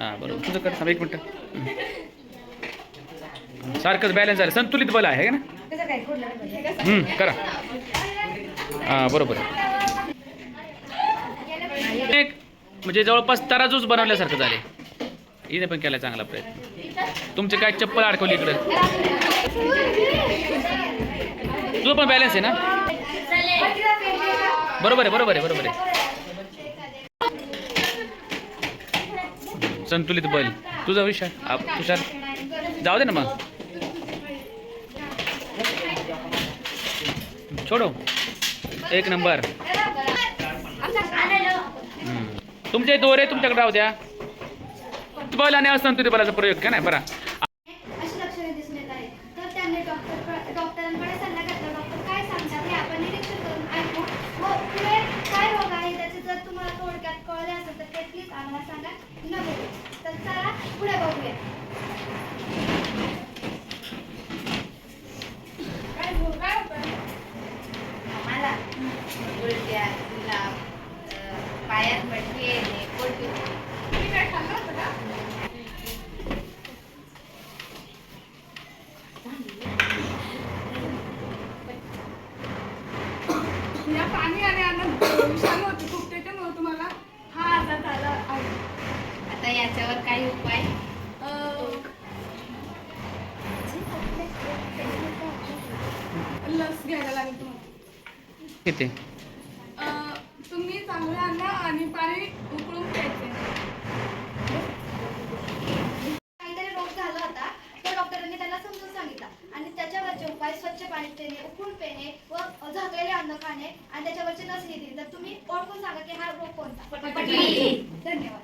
हां बरोबर, तुझं कर. एक मिनटं. सारखंच बॅलन्स झालं, संतुलित बल आहे ना. करा. हां बरोबर. एक म्हणजे जवळपास तराजूच बनवल्यासारखं झाले. हिने पण केला चांगला प्रयत्न. तुमचे काय चप्पल अडकवली इकडं. तुझं पण बॅलन्स आहे ना. बरोबर आहे, बरोबर आहे, बरोबर आहे. संतुलित बल तुझा विषय तुषार जाऊ दे ना मग. छोडो. एक नंबर. तुमचे दोरे तुमच्याकडे राहू द्या. बल आणि असंतुलित बलाचा प्रयोग का नाही बरा. अशी लक्षणे दिसून येत आहेत, तर त्यांनी डॉक्टरांकडे सल्ला घेतला. डॉक्टर काय सांगतात हे आपण निरीक्षण करून ऐकू व पुढे काय रोग आहे त्याचे जर तुम्हाला थोडक्यात कळले असेल तर ते प्लीज आम्हाला सांगा. न बोलू तर चला पुढे बघूया. आम्हाला उलट्या, जुलाब, पायात मटके येणे, पोट दुखणे. तुम्ही काय खाल्लं होतं का? या पाणी आणि अन्न विषाणू होते खूप, त्याच्यामुळे तुम्हाला हा आजार झाला आहे. आता याच्यावर काही उपाय? लस घ्यायला लागेल तुम्हाला. किती तुम्ही चांगलं अन्न आणि पाणी उकळून प्यायचे. काहीतरी रोग झाला होता, तर डॉक्टरांनी त्याला समजून सांगितला आणि त्याच्यावरचे उपाय स्वच्छ पाणी पिणे, उकळून पिणे व झाकलेले अन्न खाणे आणि त्याच्यावरची लस दिली. तर तुम्ही ओळखून सांगा की हा रोग कोणता. धन्यवाद.